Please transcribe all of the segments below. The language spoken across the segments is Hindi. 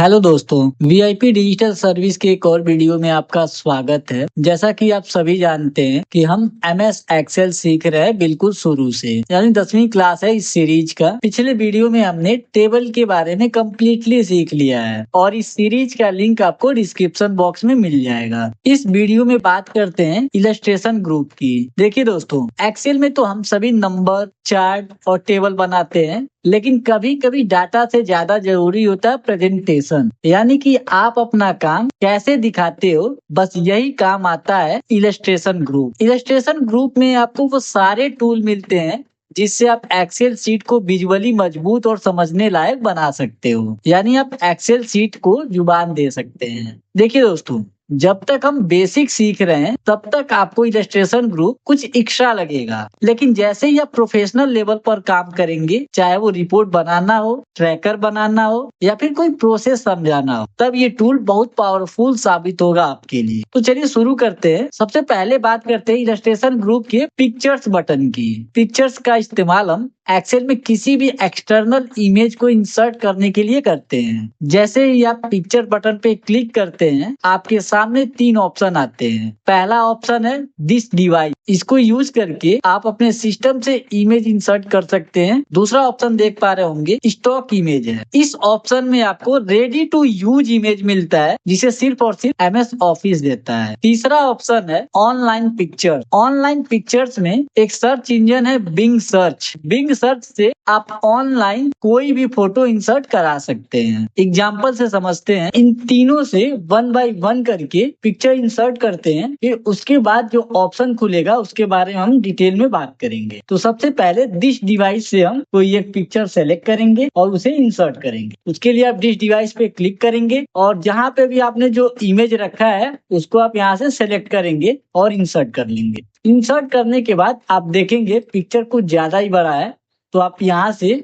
हेलो दोस्तों, वीआईपी डिजिटल सर्विस के एक और वीडियो में आपका स्वागत है। जैसा कि आप सभी जानते हैं कि हम एमएस एक्सेल सीख रहे हैं बिल्कुल शुरू से, यानी 10वीं क्लास है इस सीरीज का। पिछले वीडियो में हमने टेबल के बारे में कम्प्लीटली सीख लिया है और इस सीरीज का लिंक आपको डिस्क्रिप्शन बॉक्स में मिल जाएगा। इस वीडियो में बात करते हैं इलस्ट्रेशन ग्रुप की। देखिए दोस्तों, एक्सेल में तो हम सभी नंबर, चार्ट और टेबल बनाते हैं, लेकिन कभी कभी डाटा से ज्यादा जरूरी होता है प्रेजेंटेशन, यानी कि आप अपना काम कैसे दिखाते हो। बस यही काम आता है इलस्ट्रेशन ग्रुप। इलस्ट्रेशन ग्रुप में आपको वो सारे टूल मिलते हैं जिससे आप एक्सेल शीट को विजुअली मजबूत और समझने लायक बना सकते हो, यानी आप एक्सेल शीट को जुबान दे सकते हैं। देखिए दोस्तों, जब तक हम बेसिक सीख रहे हैं तब तक आपको इलस्ट्रेशन ग्रुप कुछ एक्स्ट्रा लगेगा, लेकिन जैसे ही आप प्रोफेशनल लेवल पर काम करेंगे, चाहे वो रिपोर्ट बनाना हो, ट्रैकर बनाना हो या फिर कोई प्रोसेस समझाना हो, तब ये टूल बहुत पावरफुल साबित होगा आपके लिए। तो चलिए शुरू करते हैं। सबसे पहले बात करते हैं इलस्ट्रेशन ग्रुप के पिक्चर्स बटन की। पिक्चर्स का इस्तेमाल हम एक्सेल में किसी भी एक्सटर्नल इमेज को इंसर्ट करने के लिए करते हैं। जैसे ही आप पिक्चर बटन पे क्लिक करते हैं, आपके सामने तीन ऑप्शन आते हैं। पहला ऑप्शन है दिस डिवाइस। इसको यूज करके आप अपने सिस्टम से इमेज इंसर्ट कर सकते हैं। दूसरा ऑप्शन देख पा रहे होंगे स्टॉक इमेज है। इस ऑप्शन में आपको रेडी टू यूज इमेज मिलता है, जिसे सिर्फ और सिर्फ एमएस ऑफिस देता है। तीसरा ऑप्शन है ऑनलाइन पिक्चर। ऑनलाइन पिक्चर्स में एक सर्च इंजन है बिंग सर्च। बिंग सर्च से आप ऑनलाइन कोई भी फोटो इंसर्ट करा सकते हैं। एग्जाम्पल से समझते हैं। इन तीनों से वन बाय वन करके पिक्चर इंसर्ट करते हैं, फिर उसके बाद जो ऑप्शन खुलेगा उसके बारे में हम डिटेल में बात करेंगे। तो सबसे पहले डिश डिवाइस से हम कोई एक पिक्चर सेलेक्ट करेंगे और उसे इंसर्ट करेंगे। उसके लिए आप डिश डिवाइस पे क्लिक करेंगे और जहाँ पे भी आपने जो इमेज रखा है उसको आप यहाँ से सेलेक्ट करेंगे और इंसर्ट कर लेंगे। इंसर्ट करने के बाद आप देखेंगे पिक्चर कुछ ज्यादा ही बड़ा है, तो आप यहाँ से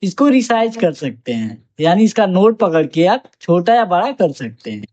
इसको रिसाइज कर सकते हैं, यानी इसका नोट पकड़ के आप छोटा या बड़ा कर सकते हैं।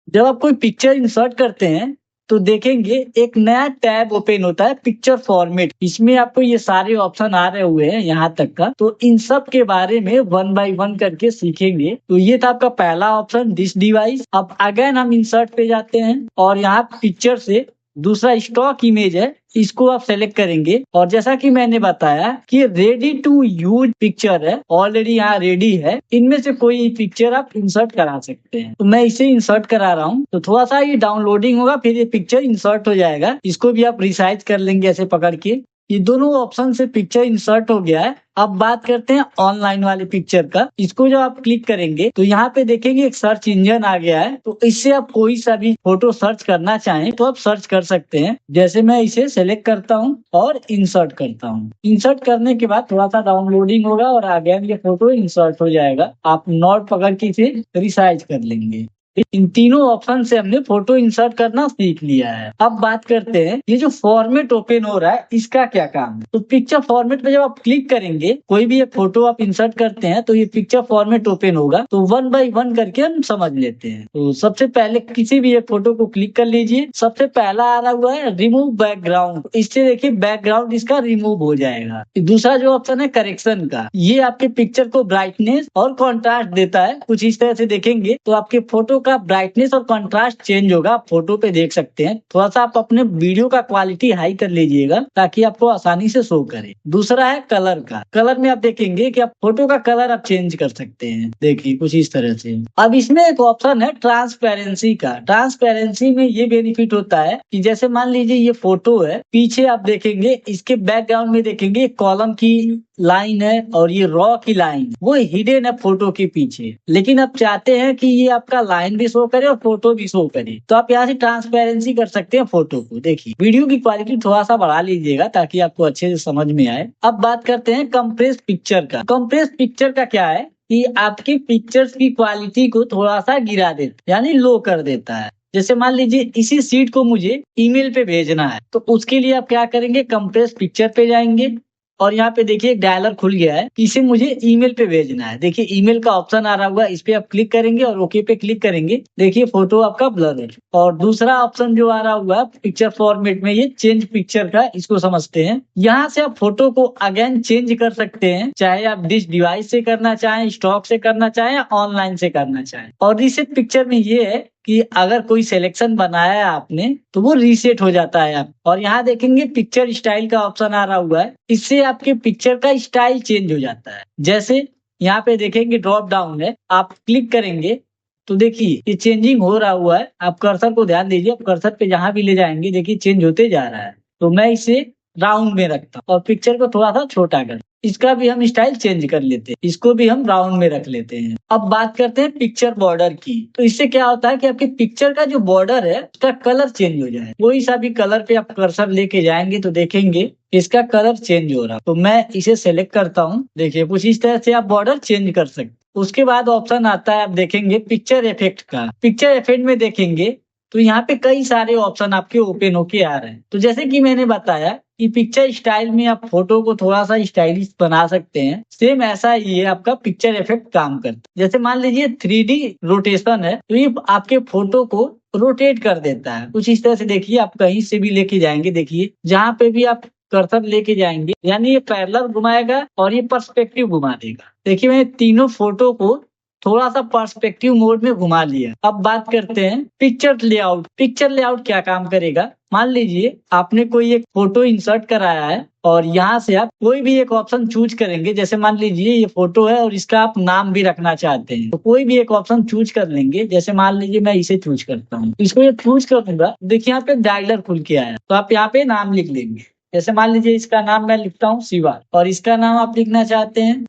जब आप कोई पिक्चर इंसर्ट करते हैं तो देखेंगे एक नया टैब ओपन होता है, पिक्चर फॉर्मेट। इसमें आपको ये सारे ऑप्शन आ रहे हुए हैं यहाँ तक का, तो इन सब के बारे में वन बाय वन करके सीखेंगे। तो ये था आपका पहला ऑप्शन दिस डिवाइस। अब अगेन हम इंसर्ट पे जाते हैं और यहाँ पिक्चर से दूसरा स्टॉक इमेज है, इसको आप सेलेक्ट करेंगे और जैसा कि मैंने बताया कि रेडी टू यूज पिक्चर है, ऑलरेडी यहाँ रेडी है। इनमें से कोई पिक्चर आप इंसर्ट करा सकते हैं। तो मैं इसे इंसर्ट करा रहा हूँ, तो थोड़ा सा ये डाउनलोडिंग होगा, फिर ये पिक्चर इंसर्ट हो जाएगा। इसको भी आप रिसाइज कर लेंगे ऐसे पकड़ के। ये दोनों ऑप्शन से पिक्चर इंसर्ट हो गया है। अब बात करते हैं ऑनलाइन वाले पिक्चर का। इसको जब आप क्लिक करेंगे तो यहाँ पे देखेंगे एक सर्च इंजन आ गया है, तो इससे आप कोई सा भी फोटो सर्च करना चाहें तो आप सर्च कर सकते हैं। जैसे मैं इसे सेलेक्ट करता हूँ और इंसर्ट करता हूँ। इंसर्ट करने के बाद थोड़ा सा डाउनलोडिंग होगा और आगे ये फोटो इंसर्ट हो जाएगा। आप नॉट पकड़ के इसे रिसाइज कर लेंगे। इन तीनों ऑप्शन से हमने फोटो इंसर्ट करना सीख लिया है। अब बात करते हैं ये जो फॉर्मेट ओपन हो रहा है इसका क्या काम है। तो पिक्चर फॉर्मेट में जब आप क्लिक करेंगे, कोई भी एक फोटो आप इंसर्ट करते हैं तो ये पिक्चर फॉर्मेट ओपन होगा। तो वन बाय वन करके हम समझ लेते हैं। तो सबसे पहले किसी भी एक फोटो को क्लिक कर लीजिए। सबसे पहला आ रहा हुआ है रिमूव बैकग्राउंड। इससे देखिए बैकग्राउंड इसका रिमूव हो जाएगा। दूसरा जो ऑप्शन है करेक्शन का, ये आपके पिक्चर को ब्राइटनेस और कॉन्ट्रास्ट देता है। कुछ इस तरह से देखेंगे तो आपके फोटो का ब्राइटनेस और कंट्रास्ट चेंज होगा। आप फोटो पे देख सकते हैं। थोड़ा सा आप अपने वीडियो का क्वालिटी हाई कर लीजिएगा ताकि आपको आसानी से शो करे। दूसरा है कलर का। कलर में आप देखेंगे कि आप फोटो का कलर आप चेंज कर सकते हैं। देखिए कुछ इस तरह से। अब इसमें एक ऑप्शन है ट्रांसपेरेंसी का। ट्रांसपेरेंसी में ये बेनिफिट होता है कि जैसे मान लीजिए ये फोटो है, पीछे आप देखेंगे इसके बैकग्राउंड में देखेंगे कॉलम की लाइन है और ये रॉ की लाइन वो हिडन है फोटो के पीछे, लेकिन आप चाहते हैं कि ये आपका लाइन भी शो करे और फोटो भी शो करे, तो आप यहाँ से ट्रांसपेरेंसी कर सकते हैं फोटो को। देखिए वीडियो की क्वालिटी थोड़ा सा बढ़ा लीजिएगा ताकि आपको अच्छे से समझ में आए। अब बात करते हैं कंप्रेस पिक्चर का। कंप्रेस पिक्चर का क्या है कि आपकी पिक्चर्स की क्वालिटी को थोड़ा सा गिरा देता, यानी लो कर देता है। जैसे मान लीजिए इसी सीट को मुझे ईमेल पे भेजना है, तो उसके लिए आप क्या करेंगे, कंप्रेस पिक्चर पे जाएंगे और यहाँ पे देखिए एक डायलर खुल गया है, इसे मुझे ईमेल पे भेजना है। देखिए ईमेल का ऑप्शन आ रहा होगा, इस पे आप क्लिक करेंगे और ओके पे क्लिक करेंगे। देखिए फोटो आपका ब्लर है। और दूसरा ऑप्शन जो आ रहा होगा पिक्चर फॉर्मेट में, ये चेंज पिक्चर का, इसको समझते हैं। यहाँ से आप फोटो को अगेन चेंज कर सकते हैं, चाहे आप डिस डिवाइस से करना चाहें, स्टॉक से करना चाहें, ऑनलाइन से करना चाहें। और रीसेट पिक्चर में ये है कि अगर कोई सिलेक्शन बनाया है आपने तो वो रीसेट हो जाता है आप। और यहाँ देखेंगे पिक्चर स्टाइल का ऑप्शन आ रहा हुआ है, इससे आपके पिक्चर का स्टाइल चेंज हो जाता है। जैसे यहाँ पे देखेंगे ड्रॉप डाउन है, आप क्लिक करेंगे तो देखिए ये चेंजिंग हो रहा हुआ है। आप कर्सर को ध्यान दीजिए, आप कर्सर पे जहां भी ले जाएंगे देखिए चेंज होते जा रहा है। तो मैं इसे राउंड में रखता हूँ और पिक्चर को थोड़ा सा छोटा कर, इसका भी हम स्टाइल चेंज कर लेते हैं, इसको भी हम राउंड में रख लेते हैं। अब बात करते हैं पिक्चर बॉर्डर की। तो इससे क्या होता है कि आपके पिक्चर का जो बॉर्डर है उसका कलर चेंज हो जाए। कोई सा भी कलर पे आप कर्सर लेके जाएंगे तो देखेंगे इसका कलर चेंज हो रहा। तो मैं इसे सेलेक्ट करता हूँ, देखिए कुछ इस तरह से आप बॉर्डर चेंज कर सकते। उसके बाद ऑप्शन आता है, आप देखेंगे पिक्चर इफेक्ट का। पिक्चर इफेक्ट में देखेंगे तो यहाँ पे कई सारे ऑप्शन आपके ओपन होके आ रहे हैं। तो जैसे कि मैंने बताया कि पिक्चर स्टाइल में आप फोटो को थोड़ा सा स्टाइलिश बना सकते हैं, सेम ऐसा ही है आपका पिक्चर इफेक्ट काम करता है। जैसे मान लीजिए 3D रोटेशन है, तो ये आपके फोटो को रोटेट कर देता है। कुछ इस तरह से देखिए, आप कहीं से भी लेके जाएंगे, देखिए जहाँ पे भी आप कर्सर लेके जाएंगे यानी ये पैरेलल घुमाएगा और ये पर्सपेक्टिव घुमा देगा। देखिए मैंने तीनों फोटो को थोड़ा सा पर्सपेक्टिव मोड में घुमा लिया। अब बात करते हैं पिक्चर लेआउट। पिक्चर लेआउट क्या काम करेगा, मान लीजिए आपने कोई एक फोटो इंसर्ट कराया है और यहाँ से आप कोई भी एक ऑप्शन चूज करेंगे। जैसे मान लीजिए ये फोटो है और इसका आप नाम भी रखना चाहते हैं, तो कोई भी एक ऑप्शन चूज कर लेंगे। जैसे मान लीजिए मैं इसे चूज करता हूँ, इसको ये चूज कर दूंगा, देखिए यहाँ पे डायलर खुल के आया, तो आप यहाँ पे नाम लिख लेंगे। जैसे मान लीजिए इसका नाम मैं लिखता हूँ शिवा, और इसका नाम आप लिखना चाहते हैं,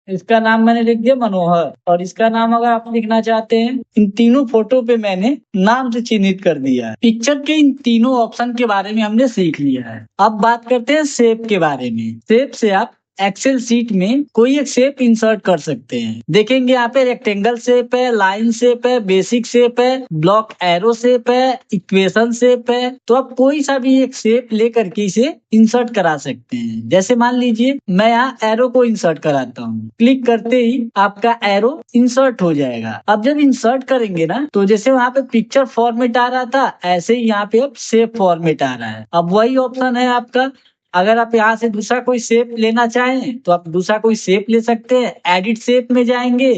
इसका नाम मैंने लिख दिया मनोहर, और इसका नाम अगर आप लिखना चाहते हैं, इन तीनों फोटो पे मैंने नाम से चिन्हित कर दिया है। पिक्चर के इन तीनों ऑप्शन के बारे में हमने सीख लिया है। अब बात करते हैं शेप के बारे में। शेप से आप एक्सेल सीट में कोई एक शेप इंसर्ट कर सकते हैं। देखेंगे यहाँ पे रेक्टेंगल शेप है, लाइन शेप है, बेसिक शेप है, ब्लॉक एरो शेप है, इक्वेशन शेप है। तो आप कोई सा भी एक शेप लेकर के इसे इंसर्ट करा सकते हैं। जैसे मान लीजिए मैं यहाँ एरो को इंसर्ट कराता हूँ, क्लिक करते ही आपका एरो इंसर्ट हो जाएगा। अब जब इंसर्ट करेंगे ना, तो जैसे वहाँ पे पिक्चर फॉर्मेट आ रहा था, ऐसे ही यहाँ पे अब शेप फॉर्मेट आ रहा है। अब वही ऑप्शन है आपका, अगर आप यहाँ से दूसरा कोई शेप लेना चाहें तो आप दूसरा कोई शेप ले सकते हैं। एडिट शेप में जाएंगे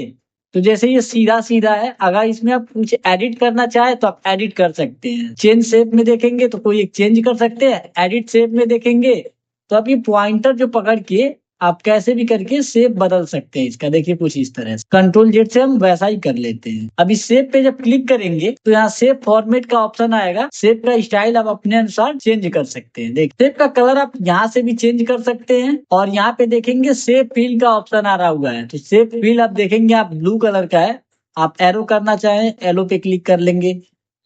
तो जैसे ये सीधा सीधा है, अगर इसमें आप कुछ एडिट करना चाहे तो आप एडिट कर सकते हैं। चेंज शेप में देखेंगे तो कोई एक चेंज कर सकते हैं। एडिट शेप में देखेंगे तो आप ये पॉइंटर जो पकड़ के आप कैसे भी करके शेप बदल सकते हैं इसका। देखिए कुछ इस तरह से कंट्रोल जेड से हम वैसा ही कर लेते हैं। अब इस शेप पे जब क्लिक करेंगे तो यहाँ शेप फॉर्मेट का ऑप्शन आएगा। शेप का स्टाइल आप अपने अनुसार चेंज कर सकते हैं। देख शेप का कलर आप यहाँ से भी चेंज कर सकते हैं। और यहाँ पे देखेंगे शेप फील का ऑप्शन आ रहा हुआ है, तो शेप फील आप देखेंगे आप ब्लू कलर का है। आप एरो करना चाहें एरो पे क्लिक कर लेंगे,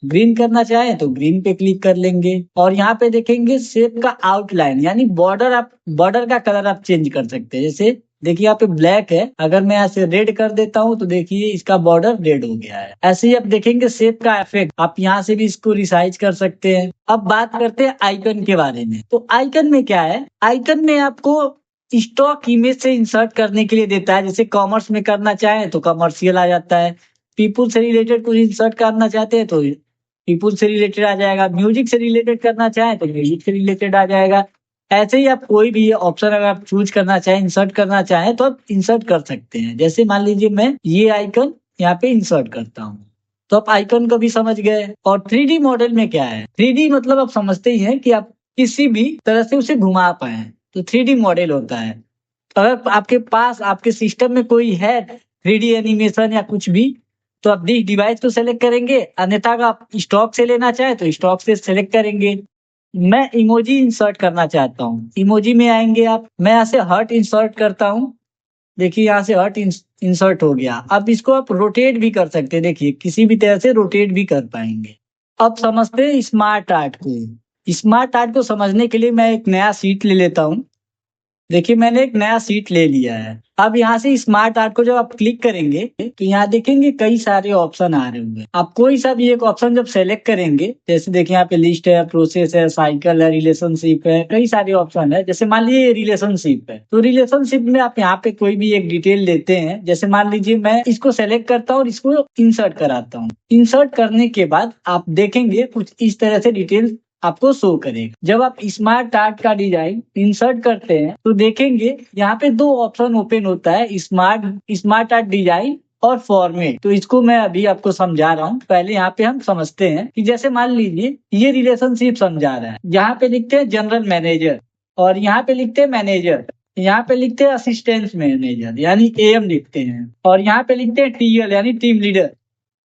ग्रीन करना चाहें तो ग्रीन पे क्लिक कर लेंगे। और यहाँ पे देखेंगे शेप का आउटलाइन यानी बॉर्डर, आप बॉर्डर का कलर आप चेंज कर सकते हैं। जैसे देखिए यहाँ पे ब्लैक है, अगर मैं यहाँ से रेड कर देता हूँ तो देखिए इसका बॉर्डर रेड हो गया है। ऐसे ही आप देखेंगे शेप का इफेक्ट, आप यहाँ से भी इसको रिसाइज कर सकते हैं। अब बात करते हैं आइकन के बारे में। तो आइकन में क्या है, आइकन में आपको स्टॉक इमेज से इंसर्ट करने के लिए देता है। जैसे कॉमर्स में करना चाहे तो कमर्शियल आ जाता है, पीपुल से रिलेटेड कुछ इंसर्ट करना चाहते हैं तो पीपुल से रिलेटेड आ जाएगा, म्यूजिक से रिलेटेड करना चाहें तो म्यूजिक से रिलेटेड आ जाएगा। ऐसे ही आप कोई भी ऑप्शन अगर आप चूज करना चाहें, इंसर्ट करना चाहें तो आप इंसर्ट कर सकते हैं। जैसे मान लीजिए मैं ये आइकन यहाँ पे इंसर्ट करता हूँ, तो आप आइकन को भी समझ गए। और 3D मॉडल में क्या है, 3D मतलब आप समझते ही हैं कि आप किसी भी तरह से उसे घुमा पाए, तो 3D मॉडल होता है। अगर आपके पास आपके सिस्टम में कोई है 3D एनिमेशन या कुछ भी, तो आप डिस डिवाइस को सेलेक्ट करेंगे, अन्यथा अगर आप स्टॉक से लेना चाहे तो स्टॉक से सेलेक्ट करेंगे। मैं इमोजी इंसर्ट करना चाहता हूँ, इमोजी में आएंगे आप, मैं यहाँ से हार्ट इंसर्ट करता हूँ। देखिए यहाँ से हार्ट इंसर्ट हो गया। अब इसको आप रोटेट भी कर सकते हैं, देखिए किसी भी तरह से रोटेट भी कर पाएंगे। अब समझते हैं स्मार्ट आर्ट को। स्मार्ट आर्ट को समझने के लिए मैं एक नया सीट ले लेता हूँ। देखिए मैंने एक नया सीट ले लिया है। अब यहाँ से स्मार्ट आर्ट को जब आप क्लिक करेंगे तो यहाँ देखेंगे कई सारे ऑप्शन आ रहे होंगे। आप कोई सा भी एक ऑप्शन जब सेलेक्ट करेंगे, जैसे देखिए यहाँ पे लिस्ट है, प्रोसेस है, साइकिल है, रिलेशनशिप है, कई सारे ऑप्शन है। जैसे मान लीजिए रिलेशनशिप है, तो रिलेशनशिप में आप यहाँ पे कोई भी एक डिटेल लेते हैं। जैसे मान लीजिए मैं इसको सेलेक्ट करता हूँ और इसको इंसर्ट कराता हूँ। इंसर्ट करने के बाद आप देखेंगे कुछ इस तरह से डिटेल आपको शो करेगा। जब आप स्मार्ट आर्ट का डिजाइन इंसर्ट करते हैं तो देखेंगे यहाँ पे दो ऑप्शन ओपन होता है, स्मार्ट आर्ट डिजाइन और फॉर्मेट। तो इसको मैं अभी आपको समझा रहा हूँ। पहले यहाँ पे हम समझते हैं कि जैसे मान लीजिए ये रिलेशनशिप समझा रहा है। यहाँ पे लिखते हैं जनरल मैनेजर और यहाँ पे लिखते हैं मैनेजर, यहाँ पे लिखते हैं असिस्टेंट मैनेजर यानी एएम लिखते हैं, और यहाँ पे लिखते हैं टीएल यानी टीम लीडर।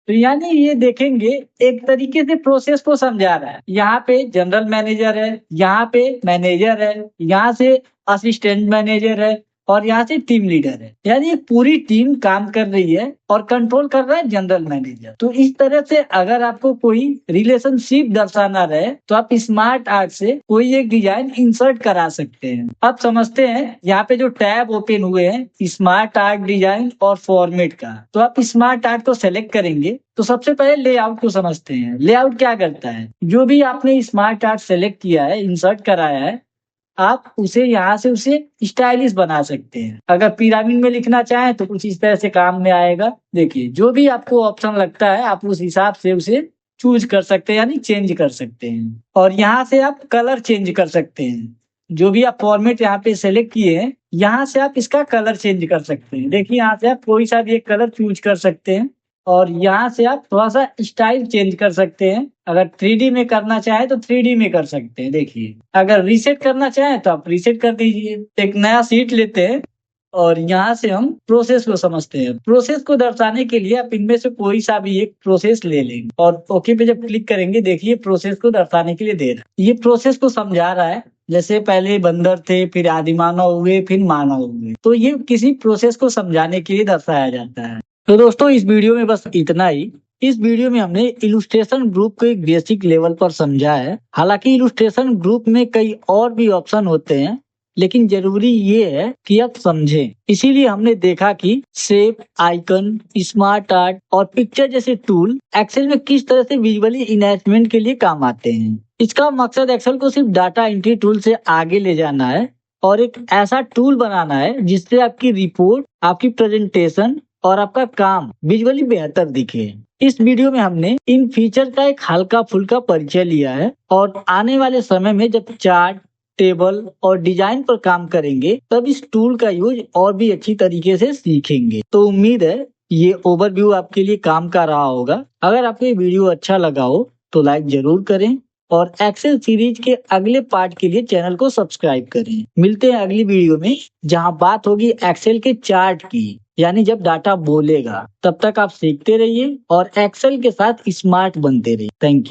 तो यानी ये देखेंगे एक तरीके से प्रोसेस को समझा रहा है। यहाँ पे जनरल मैनेजर है, यहाँ पे मैनेजर है, यहाँ से असिस्टेंट मैनेजर है और यहाँ से टीम लीडर है। यानी एक पूरी टीम काम कर रही है और कंट्रोल कर रहा है जनरल मैनेजर। तो इस तरह से अगर आपको कोई रिलेशनशिप दर्शाना रहे तो आप स्मार्ट आर्ट से कोई एक डिजाइन इंसर्ट करा सकते हैं। अब समझते हैं यहाँ पे जो टैब ओपन हुए हैं स्मार्ट आर्ट डिजाइन और फॉर्मेट का। तो आप स्मार्ट आर्ट को सेलेक्ट करेंगे तो सबसे पहले लेआउट को समझते हैं। लेआउट क्या करता है, जो भी आपने स्मार्ट आर्ट सेलेक्ट किया है, इंसर्ट कराया है, आप उसे यहाँ से उसे स्टाइलिश बना सकते हैं। अगर पिरामिड में लिखना चाहें तो कुछ इस तरह से काम में आएगा। देखिए जो भी आपको ऑप्शन लगता है आप उस हिसाब से उसे चूज कर सकते हैं यानी चेंज कर सकते हैं। और यहाँ से आप कलर चेंज कर सकते हैं। जो भी आप फॉर्मेट यहाँ पे सेलेक्ट किए हैं यहाँ से आप इसका कलर चेंज कर सकते हैं। देखिए यहाँ से आप कोई सा भी एक कलर चूज कर सकते हैं और यहाँ से आप थोड़ा सा स्टाइल चेंज कर सकते हैं। अगर 3D में करना चाहे तो 3D में कर सकते हैं। देखिए अगर रीसेट करना चाहें तो आप रीसेट कर दीजिए। एक नया सीट लेते हैं और यहाँ से हम प्रोसेस को समझते हैं। प्रोसेस को दर्शाने के लिए आप इनमें से कोई सा भी एक प्रोसेस ले लेंगे और ओके पे जब क्लिक करेंगे देखिए प्रोसेस को दर्शाने के लिए दे रहा है। ये प्रोसेस को समझा रहा है। जैसे पहले बंदर थे, फिर आदिमानव हुए, फिर मानव हुए। तो ये किसी प्रोसेस को समझाने के लिए दर्शाया जाता है। तो दोस्तों इस वीडियो में बस इतना ही। इस वीडियो में हमने इलुस्ट्रेशन ग्रुप को एक बेसिक लेवल पर समझा है। हालांकि इलुस्ट्रेशन ग्रुप में कई और भी ऑप्शन होते हैं, लेकिन जरूरी ये है कि आप समझें। इसीलिए हमने देखा कि शेप, आइकन, स्मार्ट आर्ट और पिक्चर जैसे टूल एक्सेल में किस तरह से विजुअली इनहैंसमेंट के लिए काम आते हैं। इसका मकसद एक्सेल को सिर्फ डाटा एंट्री टूल से आगे ले जाना है और एक ऐसा टूल बनाना है जिससे आपकी रिपोर्ट, आपकी प्रेजेंटेशन और आपका काम विजुअली बेहतर दिखे। इस वीडियो में हमने इन फीचर का एक हल्का फुल्का परिचय लिया है और आने वाले समय में जब चार्ट, टेबल और डिजाइन पर काम करेंगे तब इस टूल का यूज और भी अच्छी तरीके से सीखेंगे। तो उम्मीद है ये ओवरव्यू आपके लिए काम का रहा होगा। अगर आपको ये वीडियो अच्छा लगा हो तो लाइक जरूर करें और एक्सेल सीरीज के अगले पार्ट के लिए चैनल को सब्सक्राइब करें। मिलते हैं अगली वीडियो में जहां बात होगी एक्सेल के चार्ट की, यानी जब डाटा बोलेगा। तब तक आप सीखते रहिए और एक्सेल के साथ स्मार्ट बनते रहिए। Thank you.